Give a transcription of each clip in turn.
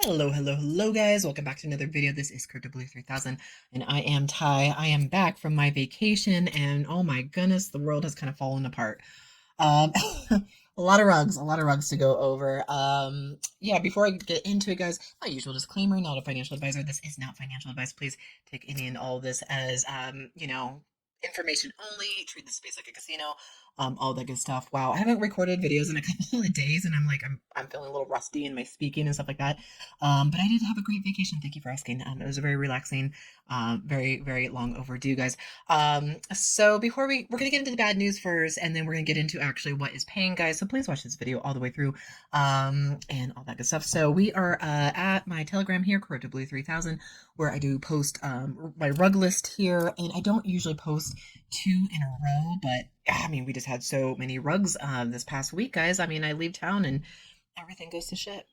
Hello, guys. Welcome back to another video. This is Blue 3000, and I am Ty. I am back from my vacation, and oh my goodness, the world has kind of fallen apart. Um, a lot of rugs to go over. Yeah, before I get into it, guys, my usual disclaimer, not a financial advisor. This is not financial advice. Please take any and all of this as, information only. Treat the space like a casino. All that good stuff. Wow, I haven't recorded videos in a couple of days, and I'm feeling a little rusty in my speaking and stuff like that. But I did have a great vacation. Thank you for asking. It was a very relaxing, very long overdue, guys. So before we're gonna get into the bad news first, and then we're gonna get into actually what is paying, guys. So please watch this video all the way through, and all that good stuff. So we are at my Telegram here, Blue 3000, where I do post my rug list here, and I don't usually post two in a row, but I mean, we just had so many rugs this past week, guys. I mean, I leave town and everything goes to shit.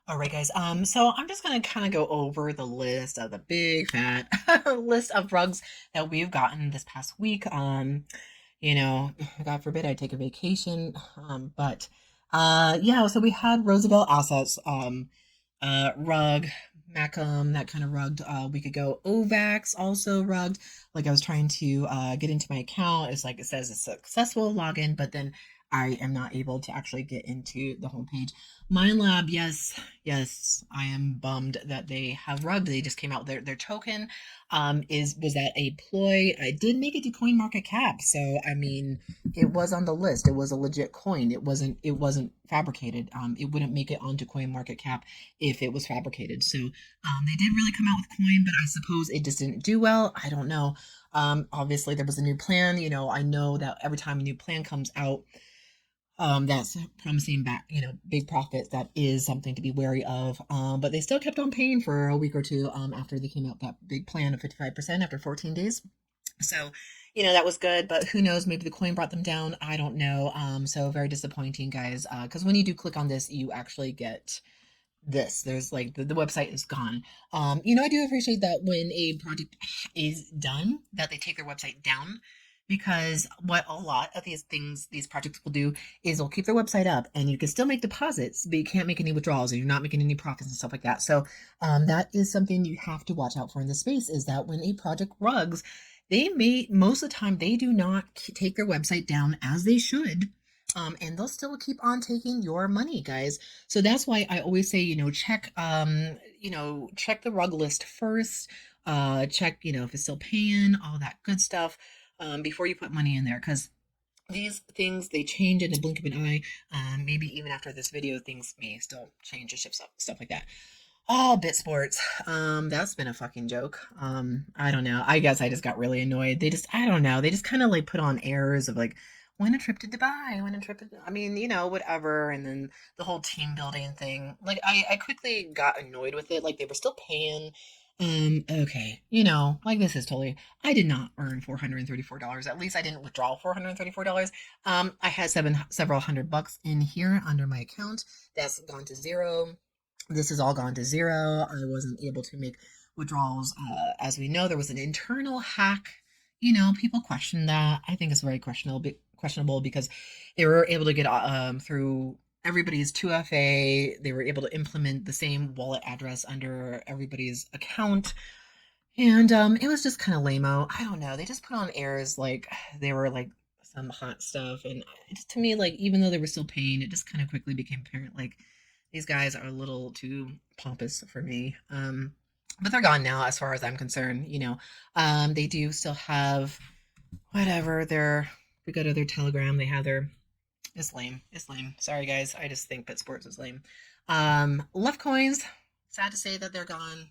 All right, guys. So I'm just gonna kind of go over the list of the big fat list of rugs that we've gotten this past week. You know, God forbid I take a vacation. Yeah. So we had Roosevelt Assets, rug, Macam, that kind of rugged. We could go Ovax, also rugged. Like I was trying to get into my account. It's like it says a successful login, but then I am not able to actually get into the homepage. MindLab, yes, I am bummed that they have rugged. They just came out their token. Was that a ploy? I did make it to Coin Market Cap, so I mean, it was on the list. It was a legit coin. It wasn't fabricated. It wouldn't make it onto Coin Market Cap if it was fabricated. So they did really come out with coin, but I suppose it just didn't do well. I don't know. Obviously there was a new plan. You know, I know that every time a new plan comes out, that's promising back, big profits. That is something to be wary of. But they still kept on paying for a week or two after they came out that big plan of 55% after 14 days. So, that was good, but who knows? Maybe the coin brought them down. I don't know. So very disappointing, guys. Because when you do click on this, you actually get this. There's like the website is gone. I do appreciate that when a project is done, that they take their website down, because what a lot of these projects will do is they'll keep their website up and you can still make deposits, but you can't make any withdrawals and you're not making any profits and stuff like that. So that is something you have to watch out for in this space, is that when a project rugs, most of the time they do not take their website down as they should. And they'll still keep on taking your money, guys. So that's why I always say, check the rug list first. Check, if it's still paying, all that good stuff, before you put money in there, because these things, they change in a blink of an eye. Maybe even after this video, things may still change and shift stuff like that. Oh, Bit Sports. That's been a fucking joke. I don't know. I guess I just got really annoyed. I don't know. They just kind of like put on errors of like, when a trip to Dubai, when a trip to, I mean, whatever. And then the whole team building thing. Like, I quickly got annoyed with it. Like, they were still paying. Okay. Like, this is totally, I did not earn $434. At least I didn't withdraw $434. I had several $100 in here under my account. That's gone to zero. This has all gone to zero. I wasn't able to make withdrawals. As we know, there was an internal hack. People question that. I think it's very questionable because they were able to get through everybody's 2FA. They were able to implement the same wallet address under everybody's account. And it was just kind of lame-o. I don't know. They just put on airs like they were like some hot stuff. And to me, like, even though they were still paying, it just kind of quickly became apparent like these guys are a little too pompous for me. But they're gone now, as far as I'm concerned. They do still have whatever we go to their Telegram. They have their. It's lame. It's lame. Sorry, guys. I just think BitSports is lame. Left coins. Sad to say that they're gone.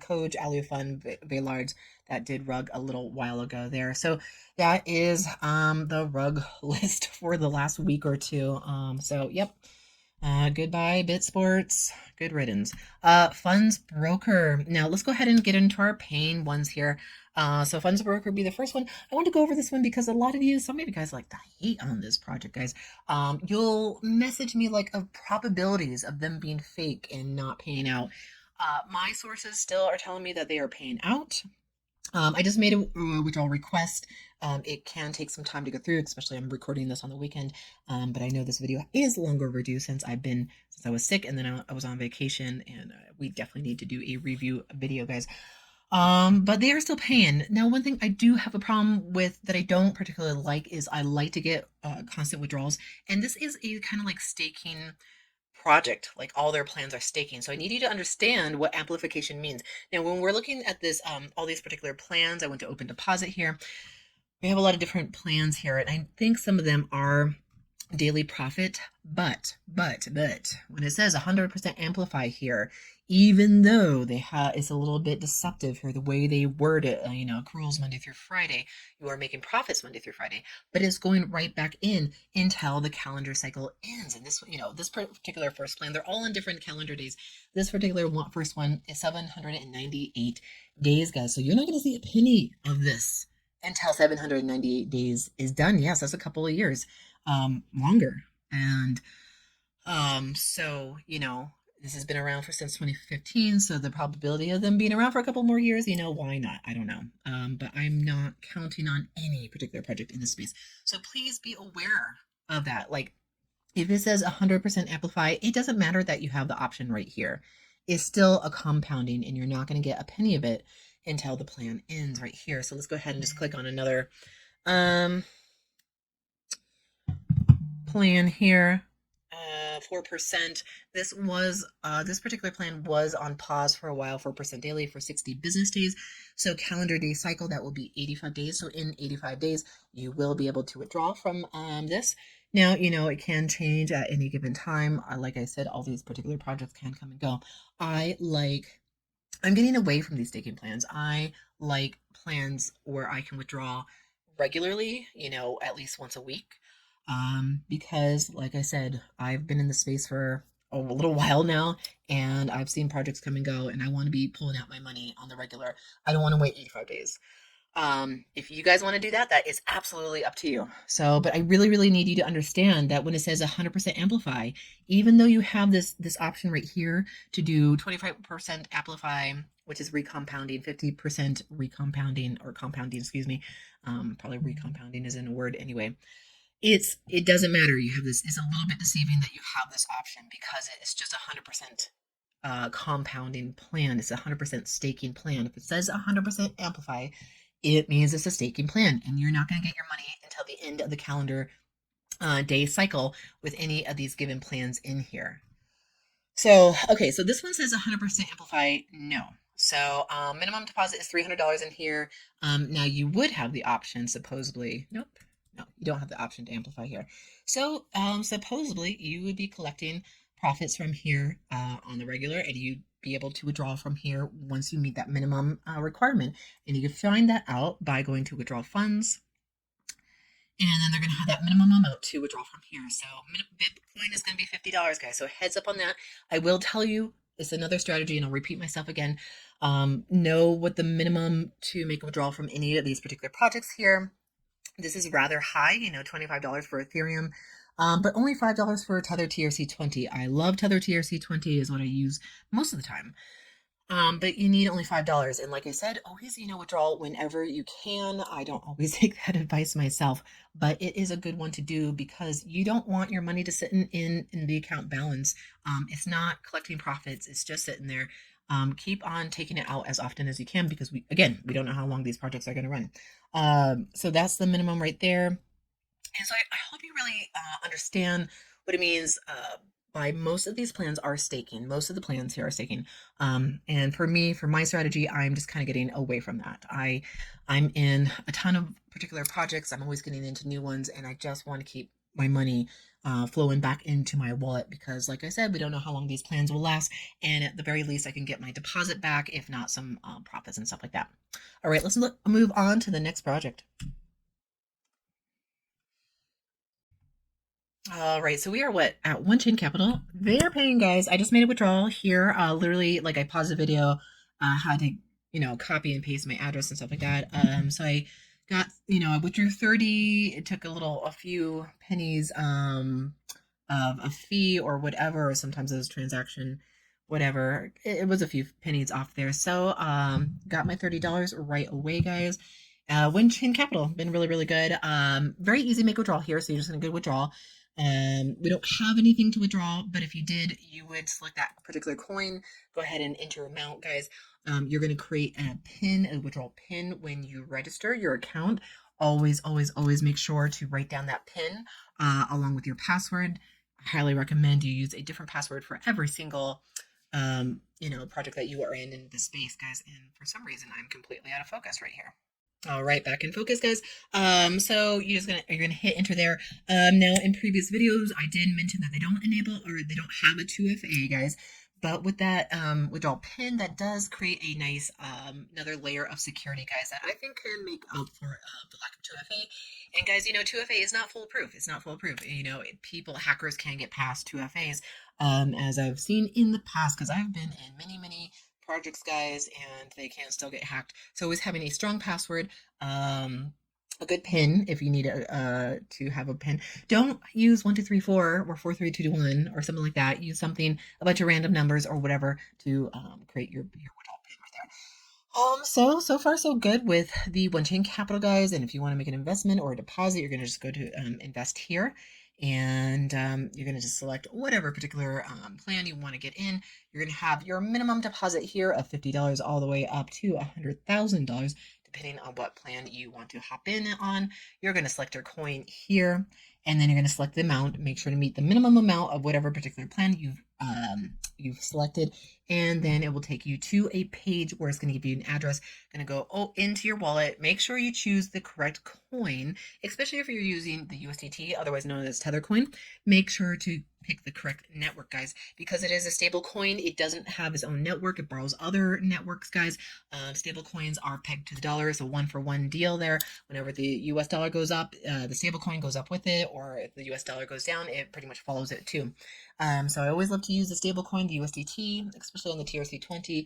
Coach, Aluafun, Baylard, that did rug a little while ago there. So that is the rug list for the last week or two. So yep. Goodbye, BitSports. Good riddance. Funds Broker. Now let's go ahead and get into our paying ones here. So Funds Broker would be the first one. I want to go over this one because some of you guys like to hate on this project, guys. You'll message me like of probabilities of them being fake and not paying out. My sources still are telling me that they are paying out. I just made a withdrawal request. It can take some time to go through, especially I'm recording this on the weekend. But I know this video is longer overdue since since I was sick and then I was on vacation, and we definitely need to do a review video, guys. But they are still paying. Now, one thing I do have a problem with that I don't particularly like is I like to get constant withdrawals, and this is a kind of like staking project. Like all their plans are staking. So I need you to understand what amplification means. Now, when we're looking at this, all these particular plans, I went to open deposit here. We have a lot of different plans here, and I think some of them are daily profit, but when it says 100% amplify here, even though it's a little bit deceptive here the way they word it, accruals Monday through Friday, you are making profits Monday through Friday, but it's going right back in until the calendar cycle ends. And this particular first plan, they're all on different calendar days. This particular first one is 798 days, guys. So you're not going to see a penny of this until 798 days is done. Yes, that's a couple of years longer. And so, this has been around since 2015. So the probability of them being around for a couple more years, why not? I don't know. But I'm not counting on any particular project in this space. So please be aware of that. Like if it says 100% amplify, it doesn't matter that you have the option right here. It's still a compounding, and you're not going to get a penny of it until the plan ends right here. So let's go ahead and just click on another plan here. 4%. This particular plan was on pause for a while, 4% daily for 60 business days. So calendar day cycle, that will be 85 days. So in 85 days, you will be able to withdraw from this. Now, it can change at any given time. Like I said, all these particular projects can come and go. I'm getting away from these staking plans. I like plans where I can withdraw regularly, at least once a week. Because like I said, I've been in the space for a little while now, and I've seen projects come and go, and I want to be pulling out my money on the regular. I don't want to wait 85 days. If you guys want to do that, that is absolutely up to you. So, but I really, really need you to understand that when it says 100% amplify, even though you have this option right here to do 25% amplify, which is recompounding, 50% recompounding or compounding, excuse me. Probably recompounding isn't a word anyway. It doesn't matter. You have this. It's a little bit deceiving that you have this option because it's just 100% compounding plan. It's 100% staking plan. If it says 100% amplify, it means it's a staking plan, and you're not going to get your money until the end of the calendar day cycle with any of these given plans in here. So, okay, so this one says 100% amplify. No. So minimum deposit is $300 in here. Now you would have the option, supposedly. Nope. No, you don't have the option to amplify here. So supposedly you would be collecting profits from here on the regular, and you'd be able to withdraw from here once you meet that minimum requirement. And you can find that out by going to withdraw funds. And then they're going to have that minimum amount to withdraw from here. So Bitcoin is going to be $50, guys. So heads up on that. I will tell you, it's another strategy, and I'll repeat myself again. Know what the minimum to make a withdrawal from any of these particular projects here. This is rather high, $25 for Ethereum, but only $5 for Tether TRC20. I love Tether TRC20 is what I use most of the time. But you need only $5. And like I said, always, withdraw whenever you can. I don't always take that advice myself, but it is a good one to do because you don't want your money to sit in the account balance. It's not collecting profits. It's just sitting there. Keep on taking it out as often as you can because we don't know how long these projects are going to run. So that's the minimum right there. And so I hope you really understand what it means by most of these plans are staking. Most of the plans here are staking. And for me, for my strategy, I'm just kind of getting away from that. I'm in a ton of particular projects. I'm always getting into new ones, and I just want to keep my money flowing back into my wallet because, like I said, we don't know how long these plans will last. And at the very least, I can get my deposit back, if not some profits and stuff like that. All right, let's move on to the next project. All right, so we are at OneChain Capital. They're paying, guys. I just made a withdrawal here. Literally, like I paused the video, had to, copy and paste my address and stuff like that. So I got, I withdrew 30. It took a few pennies of a fee or whatever. Or sometimes it was transaction whatever. It was a few pennies off there. So got my $30 right away, guys. OneChain Capital, been really, really good. Very easy to make withdrawal here, so you're just gonna go withdraw. We don't have anything to withdraw, but if you did, you would select that particular coin, go ahead and enter amount, guys. You're gonna create a pin, a withdrawal pin when you register your account. Always, always, always make sure to write down that pin along with your password. I highly recommend you use a different password for every single project that you are in the space, guys. And for some reason, I'm completely out of focus right here. All right, back in focus, guys. So you're gonna hit enter there. Now in previous videos, I did mention that they don't enable or they don't have a 2FA, guys. But with that withdrawal pin, that does create a nice another layer of security, guys, that I think can make up for the lack of 2FA. And guys, 2FA is not foolproof. It's not foolproof. Hackers can get past 2FAs, as I've seen in the past, because I've been in many, many projects, guys, and they can still get hacked. So always having a strong password, a good pin if you need to have a pin. Don't use 1 2 3 4 or 4 3 2 1 or something like that. Use something, a bunch of random numbers or whatever to create your withdrawal pin right there. So far so good with the OneChain Capital, guys. And if you want to make an investment or a deposit, you're going to just go to invest here. And you're going to just select whatever particular plan you want to get in. You're going to have your minimum deposit here of $50 all the way up to $100,000, depending on what plan you want to hop in on. You're going to select your coin here, and then you're going to select the amount. Make sure to meet the minimum amount of whatever particular plan you've selected, and then it will take you to a page where it's going to give you an address. Going to go into your wallet. Make sure you choose the correct coin, especially if you're using the USDT, otherwise known as Tether coin. Make sure to pick the correct network, guys, because it is a stable coin. It doesn't have its own network. It borrows other networks, guys. Stable coins are pegged to the dollar, so 1-for-1 deal there. Whenever the US dollar goes up, the stable coin goes up with it, or if the US dollar goes down, it pretty much follows it too. So I always love to use the stable coin, the USDT, especially on the TRC20.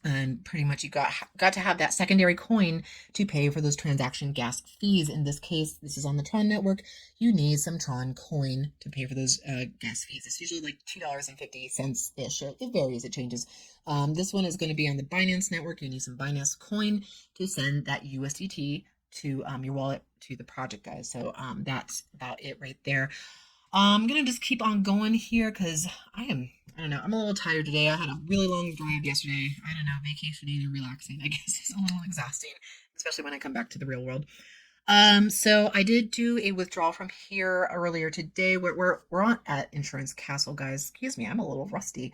And pretty much you got to have that secondary coin to pay for those transaction gas fees. In this case, this is on the Tron network. You need some Tron coin to pay for those gas fees. It's usually like $2.50 ish. It varies, it changes. This one is going to be on the Binance network. You need some Binance coin to send that USDT to your wallet to the project, guys. So that's about it right there. I'm gonna just keep on going here because I don't know, I'm a little tired today. I had a really long drive yesterday. I don't know, vacationing and relaxing, I guess, is a little exhausting, especially when I come back to the real world. So I did do a withdrawal from here earlier today. We're on at Insurance Castle, guys. Excuse me, I'm a little rusty.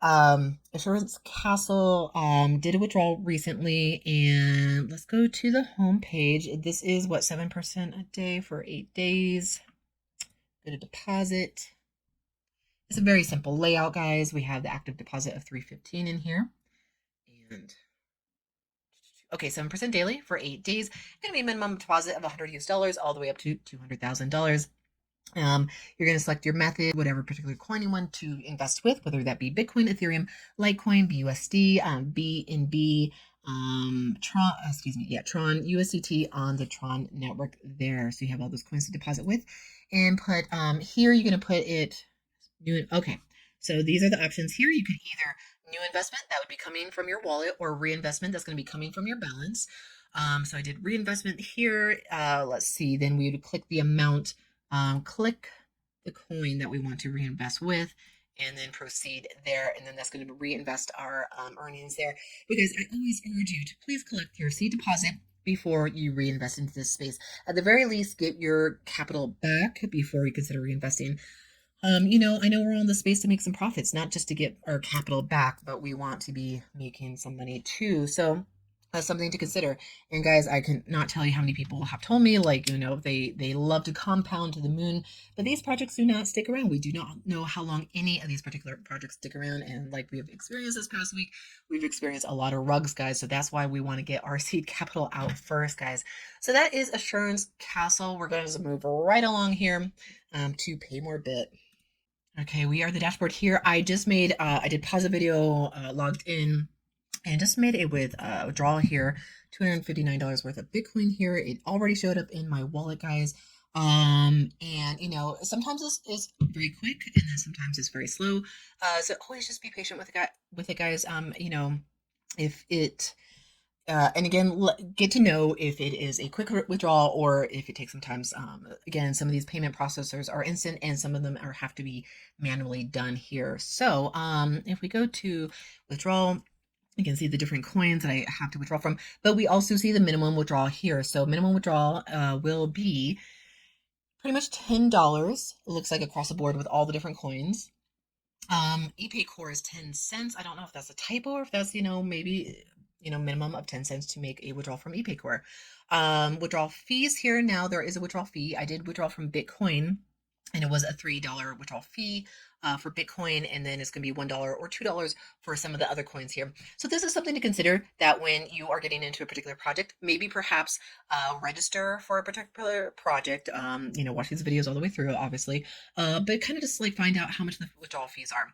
Insurance Castle did a withdrawal recently, and let's go to the home page. This is what, 7% a day for 8 days. Go to deposit. It's a very simple layout, guys. We have the active deposit of $315 in here. And okay, 7% daily for 8 days. Gonna be a minimum deposit of $100 all the way up to $200,000. You're going to select your method, whatever particular coin you want to invest with, whether that be Bitcoin, Ethereum, Litecoin, BUSD, BNB, Tron, USDT on the Tron network there. So you have all those coins to deposit with, and put here you're going to put it new. Okay, so these are the options here. You could either new investment that would be coming from your wallet, or reinvestment that's going to be coming from your balance. So I did reinvestment here. Let's see. Then we would click the amount. Click the coin that we want to reinvest with, and then proceed there, and then that's going to reinvest our earnings there. Because I always urge you to please collect your seed deposit before you reinvest into this space. At the very least, get your capital back before you consider reinvesting. I know we're on the space to make some profits, not just to get our capital back, but we want to be making some money too. So that's something to consider. And guys, I can not tell you how many people have told me, like, they love to compound to the moon, but these projects do not stick around. We do not know how long any of these particular projects stick around. And like we have experienced this past week, we've experienced a lot of rugs, guys. So that's why we want to get our seed capital out first, guys. So that is Insurance Castle. We're going to move right along here to Paymorebit. Okay, we are the dashboard here. I just made, I did pause the video, logged in, and just made a withdrawal here, $259 worth of Bitcoin here. It already showed up in my wallet, guys. And sometimes it's very quick and then sometimes it's very slow. So always just be patient with it, guys. If it and again, get to know if it is a quick withdrawal or if it takes some time. Again, some of these payment processors are instant and some of them have to be manually done here. So if we go to withdrawal, you can see the different coins that I have to withdraw from, but we also see the minimum withdrawal here. So minimum withdrawal will be pretty much $10. It looks like across the board with all the different coins. ePay Core is 10 cents. I don't know if that's a typo or if that's, maybe, minimum of 10 cents to make a withdrawal from ePay Core. Withdrawal fees here. Now there is a withdrawal fee. I did withdraw from Bitcoin and it was a $3 withdrawal fee for Bitcoin, and then it's going to be $1 or $2 for some of the other coins here. So this is something to consider that when you are getting into a particular project, maybe perhaps register for a particular project. Watch these videos all the way through, obviously, but kind of just like find out how much the withdrawal fees are.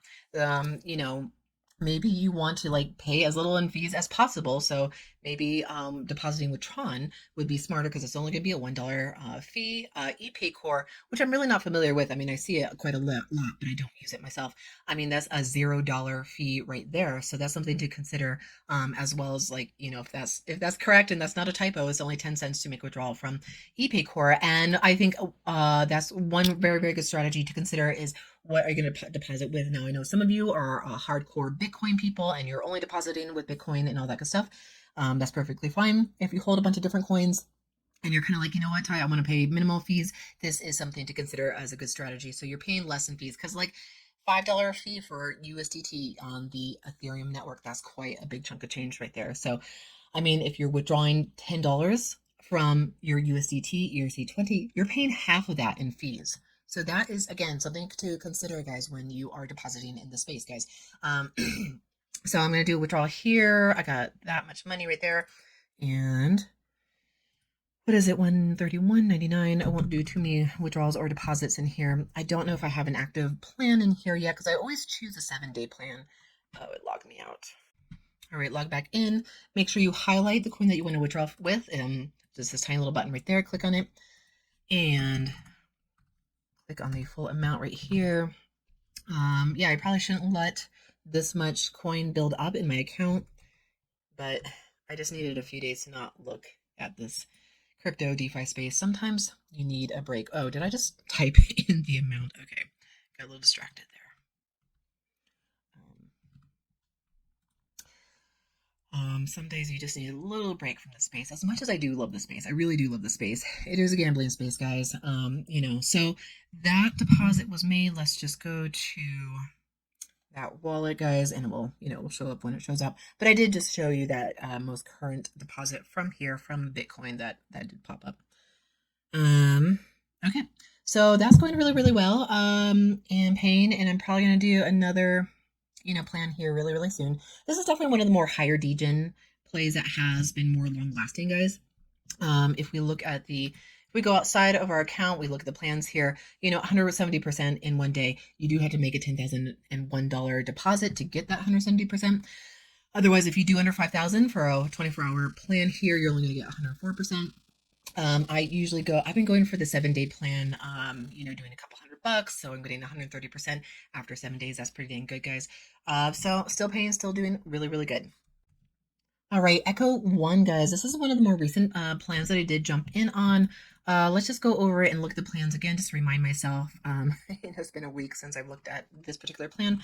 Maybe you want to like pay as little in fees as possible. So maybe depositing with Tron would be smarter because it's only going to be a $1 fee. ePay Core, which I'm really not familiar with. I mean, I see it quite a lot, but I don't use it myself. I mean, that's a $0 fee right there. So that's something to consider, as well as like, if that's correct and that's not a typo, it's only 10 cents to make withdrawal from ePay Core. And I think that's one very, very good strategy to consider is what are you going to deposit with? Now, I know some of you are hardcore Bitcoin people and you're only depositing with Bitcoin and all that good stuff. That's perfectly fine. If you hold a bunch of different coins and you're kind of like, you know what, Ty, I want to pay minimal fees, this is something to consider as a good strategy. So you're paying less in fees because like $5 fee for USDT on the Ethereum network, that's quite a big chunk of change right there. So, I mean, if you're withdrawing $10 from your USDT, ERC20, you're paying half of that in fees. So that is, again, something to consider, guys, when you are depositing in the space, guys. So I'm going to do a withdrawal here. I got that much money right there. And what is it? 131.99. I won't do too many withdrawals or deposits in here. I don't know if I have an active plan in here yet because I always choose a 7-day plan. Oh, it logged me out. All right, log back in. Make sure you highlight the coin that you want to withdraw with. Just this tiny little button right there. Click on it and click on the full amount right here. Yeah, I probably shouldn't let this much coin build up in my account, but I just needed a few days to not look at this crypto DeFi space. Sometimes you need a break. Oh, did I just type in the amount? Okay, got a little distracted there. Some days you just need a little break from the space. As much as I do love the space, I really do love the space. It is a gambling space, guys. So that deposit was made. Let's just go to that wallet, guys, and it will show up when it shows up. But I did just show you that most current deposit from here from Bitcoin that did pop up. Okay, so that's going really, really well. And paying, and I'm probably gonna do another plan here really, really soon. This is definitely one of the more higher degen plays that has been more long lasting, guys. If we look at if we go outside of our account, we look at the plans here, 170% in one day. You do have to make a $10,001 deposit to get that 170%. Otherwise, if you do under 5,000 for a 24-hour plan here, you're only going to get 104%. I've been going for the 7-day plan, doing a couple $100, so I'm getting 130% after 7 days. That's pretty dang good, guys. So still paying, still doing really, really good. All right, EchoOne, guys. This is one of the more recent plans that I did jump in on. Let's just go over it and look at the plans again, just to remind myself. It has been a week since I've looked at this particular plan.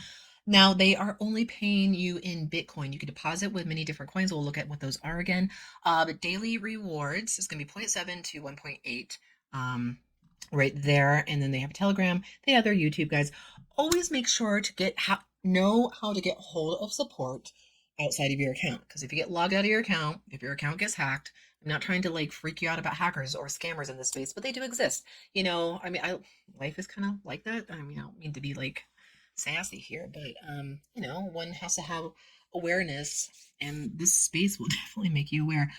Now, they are only paying you in Bitcoin. You can deposit with many different coins. We'll look at what those are again. But daily rewards is going to be 0.7 to 1.8 right there. And then they have a Telegram. They have their YouTube, guys. Always make sure to know how to get hold of support outside of your account. Because if you get logged out of your account, if your account gets hacked, I'm not trying to like freak you out about hackers or scammers in this space, but they do exist. Life is kind of like that. I mean, I don't mean to be like sassy here, but one has to have awareness, and this space will definitely make you aware.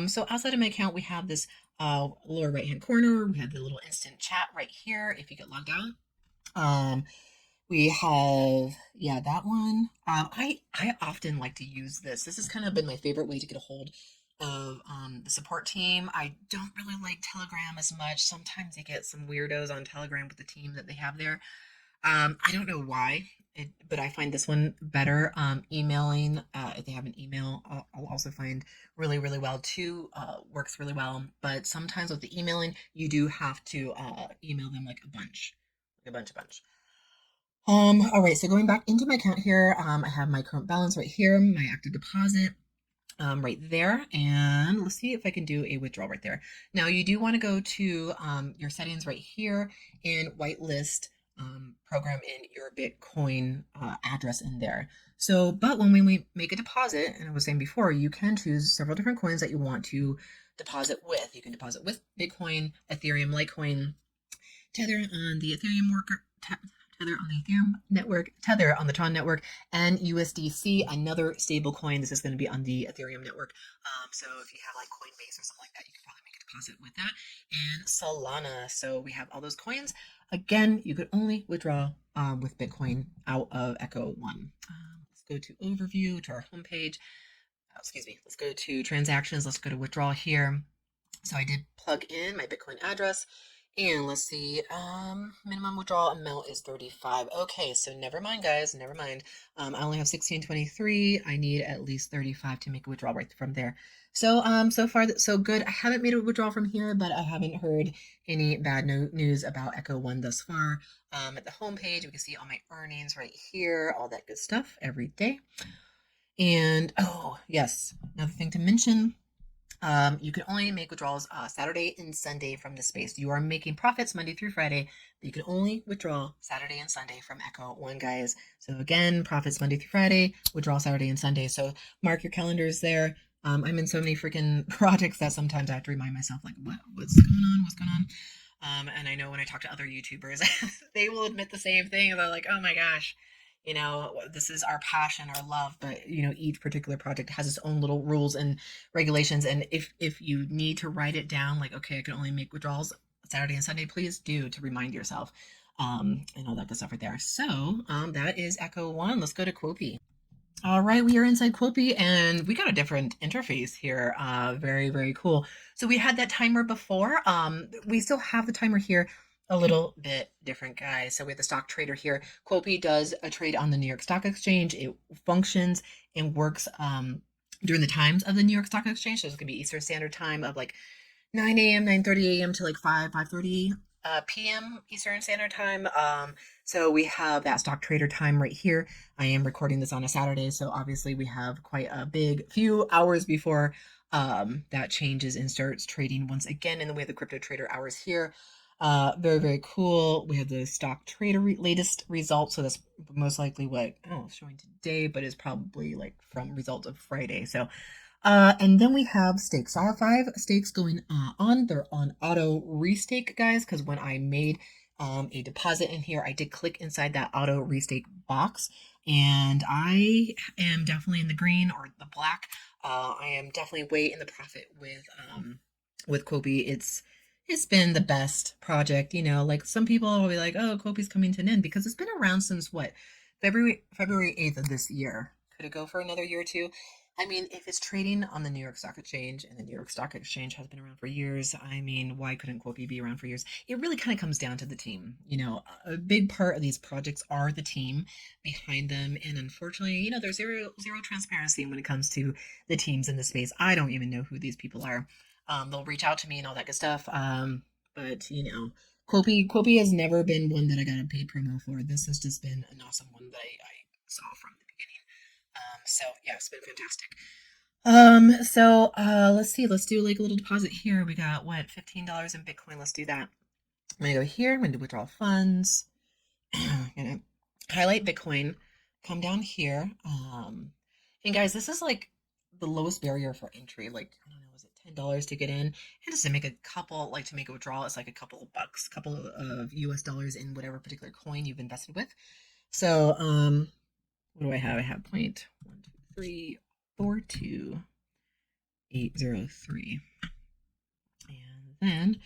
So outside of my account, we have this lower right hand corner. We have the little instant chat right here if you get logged out. We have, that one. I often like to use this. This has kind of been my favorite way to get a hold of the support team. I don't really like Telegram as much. Sometimes you get some weirdos on Telegram with the team that they have there. I don't know why, but I find this one better. Emailing, if they have an email, I'll also find really, really well too. Works really well. But sometimes with the emailing, you do have to email them like a bunch, a bunch. All right, so going back into my account here, I have my current balance right here, my active deposit right there. And let's see if I can do a withdrawal right there. Now you do want to go to your settings right here and whitelist program in your Bitcoin address in there. So, but when we make a deposit, and I was saying before, you can choose several different coins that you want to deposit with. You can deposit with Bitcoin, Ethereum, Litecoin, Tether on the Ethereum worker. Tether on the Ethereum network, Tether on the Tron network, and USDC, another stable coin. This is going to be on the Ethereum network. So if you have like Coinbase or something like that, you can probably make a deposit with that. And Solana. So we have all those coins. Again, you could only withdraw with Bitcoin out of EchoOne. Let's go to overview, to our homepage. Excuse me. Let's go to transactions. Let's go to withdrawal here. So I did plug in my Bitcoin address. And let's see, minimum withdrawal amount is 35. Okay, so never mind, guys, never mind. I only have 1623. I need at least 35 to make a withdrawal right from there. So, so far, so good. I haven't made a withdrawal from here, but I haven't heard any bad news about EchoOne thus far. At the homepage, we can see all my earnings right here, all that good stuff every day. And, oh, yes, another thing to mention. You can only make withdrawals Saturday and Sunday from the space. You are making profits Monday through Friday, but you can only withdraw Saturday and Sunday from EchoOne, guys. So again, profits Monday through Friday, withdrawal Saturday and Sunday. So mark your calendars there. I'm in so many freaking projects that sometimes I have to remind myself, like, what's going on? What's going on? And I know when I talk to other YouTubers, they will admit the same thing. They're like, oh my gosh, this is our passion, our love, but each particular project has its own little rules and regulations. And if you need to write it down, like, okay, I can only make withdrawals Saturday and Sunday, please do, to remind yourself, and all that good stuff right there. So that is EchoOne. Let's go to Quopi. All right, we are inside Kopi and we got a different interface here. Very, very cool. So we had that timer before. We still have the timer here, a little bit different, guys. So we have the stock trader here. Kopi does a trade on the New York Stock Exchange. It functions and works during the times of the New York Stock Exchange. So it's gonna be Eastern Standard Time of like 9 a.m., 9:30 a.m. to like 5:30 p.m. Eastern Standard Time. So we have that stock trader time right here. I am recording this on a Saturday, so obviously we have quite a big few hours before that changes and starts trading once again. And then we have the crypto trader hours here. Very, very cool. We have the stock trader latest results. So that's most likely what it's showing today, but it's probably like from results of Friday. So and then we have stakes. So I have 5 stakes going on. They're on auto restake, guys, because when I made a deposit in here, I did click inside that auto restake box, and I am definitely in the green or the black. I am definitely way in the profit with Kopi. It's been the best project. Like some people will be like, oh, Kopi's coming to an end, because it's been around since what, February 8th of this year. Could it go for another year or two? I mean, if it's trading on the New York Stock Exchange, and the New York Stock Exchange has been around for years, I mean, why couldn't Quopi be around for years? It really kind of comes down to the team. A big part of these projects are the team behind them. And unfortunately, there's zero transparency when it comes to the teams in the space. I don't even know who these people are. They'll reach out to me and all that good stuff. But Quopi has never been one that I got a paid promo for. This has just been an awesome one that I saw from the beginning. So yeah, it's been fantastic. So let's see, let's do like a little deposit here. We got what, $15 in Bitcoin. Let's do that. I'm gonna go here, I'm gonna do withdrawal funds. I'm gonna highlight Bitcoin, come down here. And guys, this is like the lowest barrier for entry. Like, I don't know, is it $10 to get in? And just to make a couple, like to make a withdrawal, it's like a couple of bucks, couple of US dollars in whatever particular coin you've invested with. So what do I have? I have 0.12342.803. And then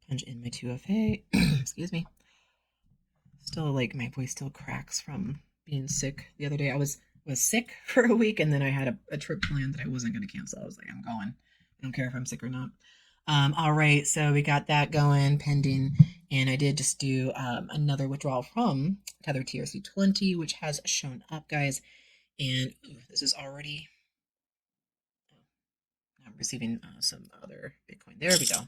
punch in my 2FA. Excuse me. Still, like, my voice still cracks from being sick. The other day I was sick for a week, and then I had a trip planned that I wasn't going to cancel. I was like, I'm going. I don't care if I'm sick or not. All right, so we got that going pending, and I did just do another withdrawal from Tether TRC20, which has shown up, guys. And ooh, this is already, I'm receiving some other Bitcoin. There we go.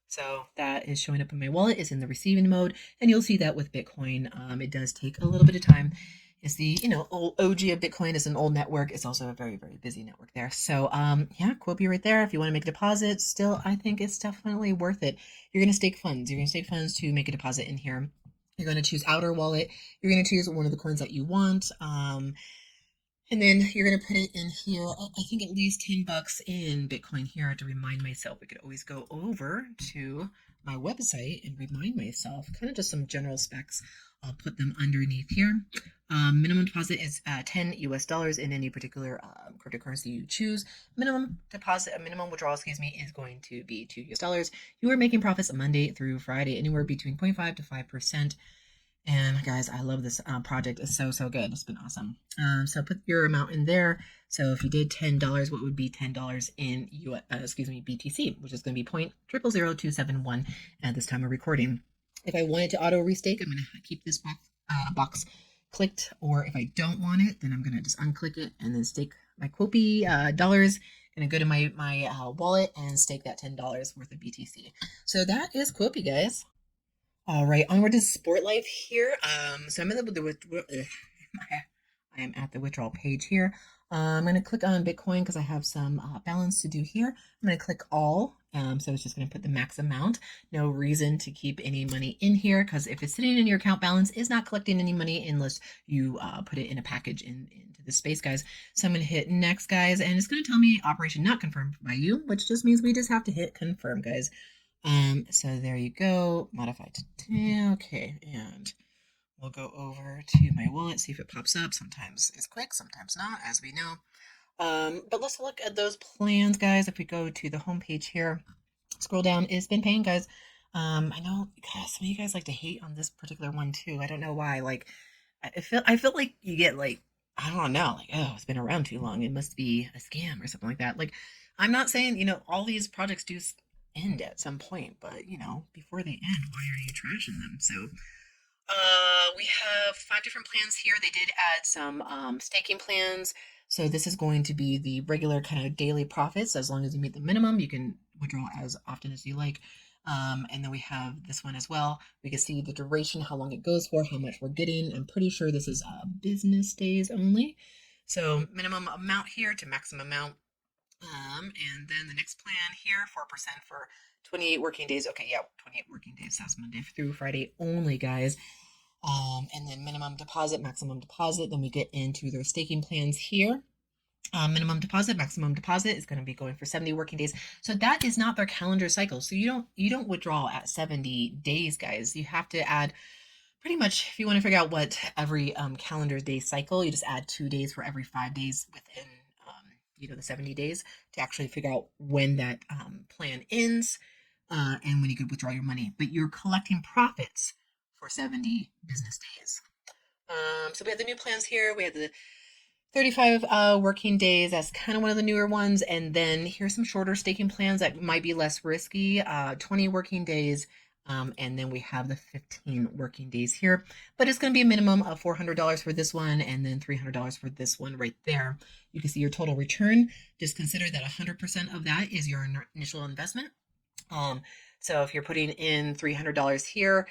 So that is showing up in my wallet, is in the receiving mode, and you'll see that with Bitcoin. It does take a little bit of time. It's the old OG of Bitcoin. Is an old network. It's also a very, very busy network there. So yeah, Quopi right there. If you want to make a deposit, still I think it's definitely worth it. You're gonna stake funds. You're gonna stake funds to make a deposit in here. You're gonna choose outer wallet. You're gonna choose one of the coins that you want. And then you're going to put it in here. I think at least $10 in Bitcoin here. I have to remind myself. We could always go over to my website and remind myself, kind of just some general specs. I'll put them underneath here. Minimum deposit is $10 in any particular cryptocurrency you choose. Minimum deposit, minimum withdrawal, excuse me, is going to be $2. You are making profits Monday through Friday, anywhere between 0.5 to 5%. And guys, I love this project. It's so, so good. It's been awesome. So put your amount in there. So if you did $10, what would be $10 in BTC, which is going to be 0.000271 at this time of recording. If I wanted to auto restake, I'm going to keep this box clicked, or if I don't want it, then I'm going to just unclick it and then stake my Quopi dollars. Going to go to my wallet and stake that $10 worth of BTC. So that is Quopi, guys. All right, onward to SportLife here. So I'm at I am at the withdrawal page here. I'm going to click on Bitcoin because I have some balance to do here. I'm going to click all. So it's just going to put the max amount. No reason to keep any money in here because if it's sitting in your account balance, it's not collecting any money unless you put it in a package into the space, guys. So I'm going to hit next, guys, and it's going to tell me operation not confirmed by you, which just means we just have to hit confirm, guys. So there you go, modify to 10, okay, and we'll go over to my wallet, see if it pops up. Sometimes it's quick, sometimes not, as we know. But let's look at those plans, guys. If we go to the home page here, scroll down, it's been paying, guys. I know some of you guys like to hate on this particular one too. I don't know why. Like, I feel like you get like, I don't know, like, oh, it's been around too long. It must be a scam or something like that. Like, I'm not saying, all these projects do end at some point, but before they end, why are you trashing them? So we have 5 different plans here. They did add some staking plans. So this is going to be the regular kind of daily profits. As long as you meet the minimum, you can withdraw as often as you like. And then we have this one as well. We can see the duration, how long it goes for, how much we're getting. I'm pretty sure this is business days only. So minimum amount here to maximum amount. And then the next plan here, 4% for 28 working days. Okay, yeah, 28 working days. That's Monday through Friday only, guys. And then minimum deposit, maximum deposit. Then we get into their staking plans here. Minimum deposit, maximum deposit is going to be going for 70 working days. So that is not their calendar cycle. So you don't withdraw at 70 days, guys. You have to add pretty much, if you want to figure out what every calendar day cycle, you just add 2 days for every 5 days within the 70 days to actually figure out when that plan ends and when you could withdraw your money. But you're collecting profits for 70 business days. So we have the new plans here. We have the 35 working days. That's kind of one of the newer ones. And then here's some shorter staking plans that might be less risky. 20 working days. And then we have the 15 working days here, but it's going to be a minimum of $400 for this one and then $300 for this one right there. You can see your total return. Just consider that 100% of that is your initial investment. So if you're putting in $300 here,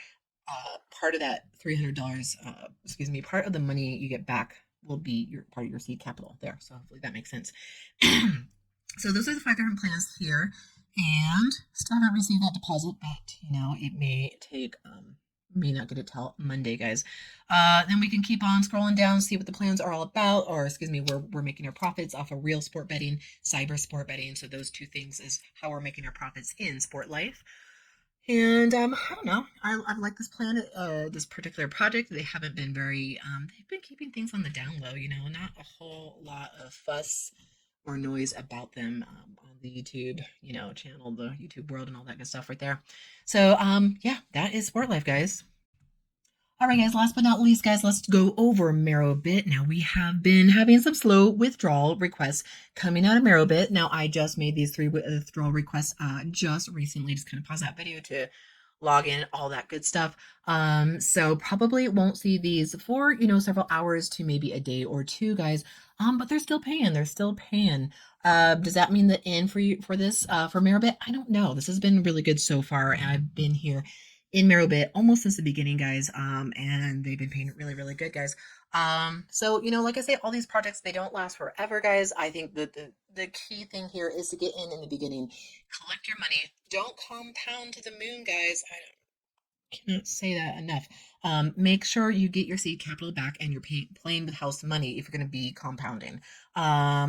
part of that $300, part of the money you get back will be your part of your seed capital there. So hopefully that makes sense. So those are the 5 different plans here. And still haven't received that deposit, but it may take may not get it till Monday, guys. Then we can keep on scrolling down, see what the plans are all about, or we're making our profits off of real sport betting, cyber sport betting. So those 2 things is how we're making our profits in SportLife. And I don't know. I like this plan, this particular project. They haven't been very. They've been keeping things on the down low. Not a whole lot of fuss or noise about them on the YouTube, channel, the YouTube world and all that good stuff right there. So, yeah, that is SportLife, guys. All right, guys, last but not least, guys, let's go over Merobit. Now, we have been having some slow withdrawal requests coming out of Merobit. Now, I just made these three withdrawal requests just recently. Just kind of pause that video to log in, all that good stuff. So probably won't see these for, several hours to maybe a day or two, guys. But they're still paying. They're still paying. Does that mean the end for you for this for Merobit? I don't know. This has been really good so far, and I've been here in Merobit almost since the beginning, guys. And they've been paying really, really good, guys. So like I say, all these projects they don't last forever, guys. I think that the key thing here is to get in the beginning, collect your money. Don't compound to the moon, guys. I cannot say that enough. Make sure you get your seed capital back and you're playing with house money if you're going to be compounding.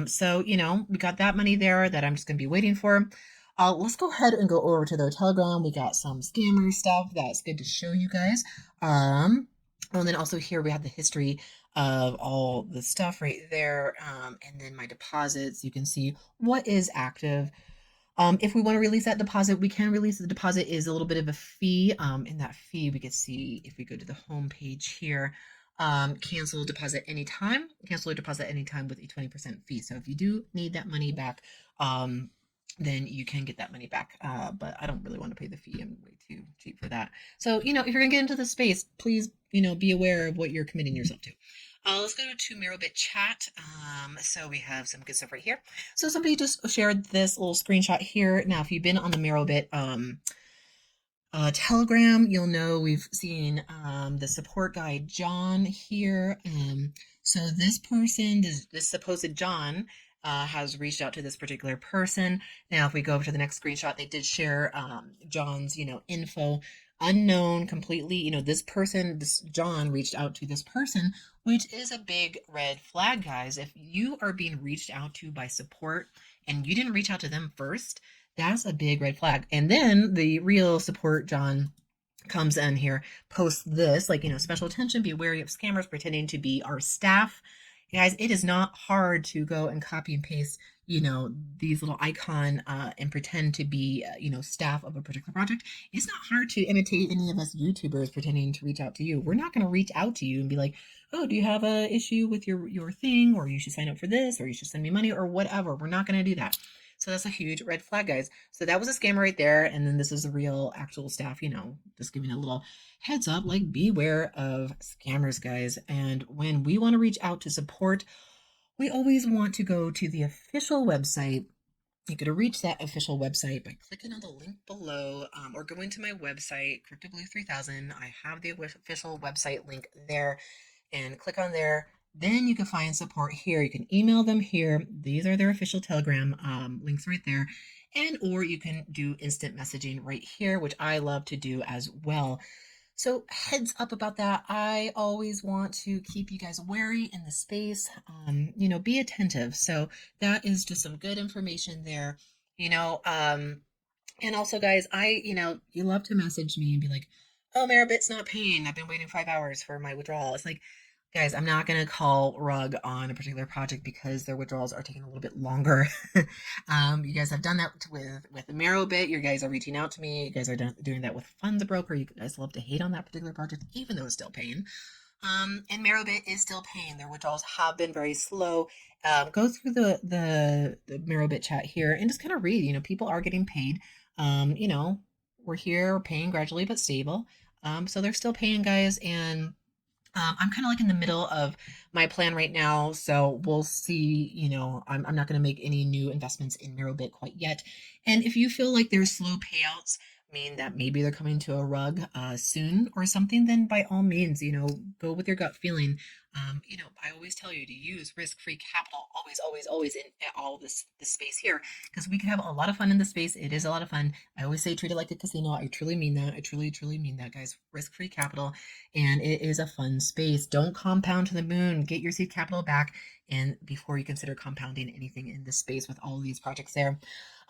So we got that money there that I'm just going to be waiting for. Let's go ahead and go over to their Telegram. We got some scammer stuff that's good to show you guys. And then also here we have the history of all the stuff right there. And then my deposits. You can see what is active. If we want to release that deposit, we can release the deposit is a little bit of a fee. In that fee, we can see if we go to the home page here, cancel deposit anytime, cancel your deposit anytime with a 20% fee. So if you do need that money back, then you can get that money back. But I don't really want to pay the fee. I'm way too cheap for that. So, if you're going to get into the space, please, be aware of what you're committing yourself to. Let's go to Merobit chat. So we have some good stuff right here. So somebody just shared this little screenshot here. Now, if you've been on the Merobit Telegram, you'll know we've seen the support guy John here. So this person, this supposed John, has reached out to this particular person. Now, if we go over to the next screenshot, they did share John's, info. Unknown completely, this person, this John reached out to this person, which is a big red flag, guys. If you are being reached out to by support and you didn't reach out to them first, that's a big red flag. And then the real support John comes in here, posts this, like, special attention, be wary of scammers pretending to be our staff. Guys, it is not hard to go and copy and paste, these little icon and pretend to be, staff of a particular project. It's not hard to imitate any of us YouTubers pretending to reach out to you. We're not going to reach out to you and be like, oh, do you have a issue with your thing? Or you should sign up for this, or you should send me money, or whatever. We're not going to do that. So that's a huge red flag, guys. So that was a scammer right there. And then this is a real actual staff, just giving a little heads up, like beware of scammers, guys. And when we want to reach out to support, we always want to go to the official website. You're going to reach that official website by clicking on the link below or going to my website, CryptoBlue3000. I have the official website link there, and click on there. Then you can find support here. You can email them here. These are their official Telegram links right there. And or you can do instant messaging right here, which I love to do as well. So heads up about that. I always want to keep you guys wary in the space. Be attentive. So that is just some good information there. And also, guys, you love to message me and be like, oh, Merobit's not paying. I've been waiting 5 hours for my withdrawal. It's like, guys, I'm not going to call Rug on a particular project because their withdrawals are taking a little bit longer. You guys have done that with the Merobit. You guys are reaching out to me. You guys are doing that with Funds Broker. You guys love to hate on that particular project, even though it's still paying. And Merobit is still paying. Their withdrawals have been very slow. Go through the Merobit chat here and just kind of read. People are getting paid. We're here paying gradually but stable. So they're still paying, guys, and I'm kind of like in the middle of my plan right now, so we'll see. I'm not going to make any new investments in Merobit quite yet. And if you feel like there's slow payouts, mean that maybe they're coming to a Rug soon or something, then by all means, go with your gut feeling. I always tell you to use risk-free capital, always, always, always in all this space here, because we can have a lot of fun in the space. It is a lot of fun. I always say treat it like a casino. I truly mean that. I truly, truly mean that, guys. Risk-free capital, and it is a fun space. Don't compound to the moon. Get your seed capital back, and before you consider compounding anything in this space with all of these projects there.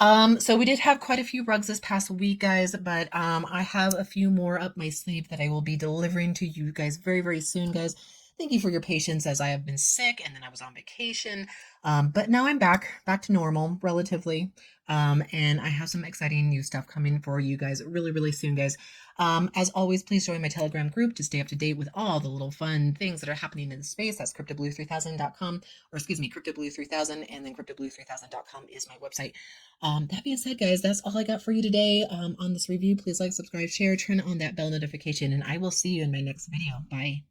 So we did have quite a few rugs this past week, guys, but I have a few more up my sleeve that I will be delivering to you guys very, very soon, guys. Thank you for your patience as I have been sick and then I was on vacation. But now I'm back to normal relatively. And I have some exciting new stuff coming for you guys really, really soon, guys. As always, please join my Telegram group to stay up to date with all the little fun things that are happening in the space. That's cryptoblue3000.com, or excuse me, cryptoblue3000, and then cryptoblue3000.com is my website. That being said, guys, that's all I got for you today on this review. Please like, subscribe, share, turn on that bell notification, and I will see you in my next video. Bye.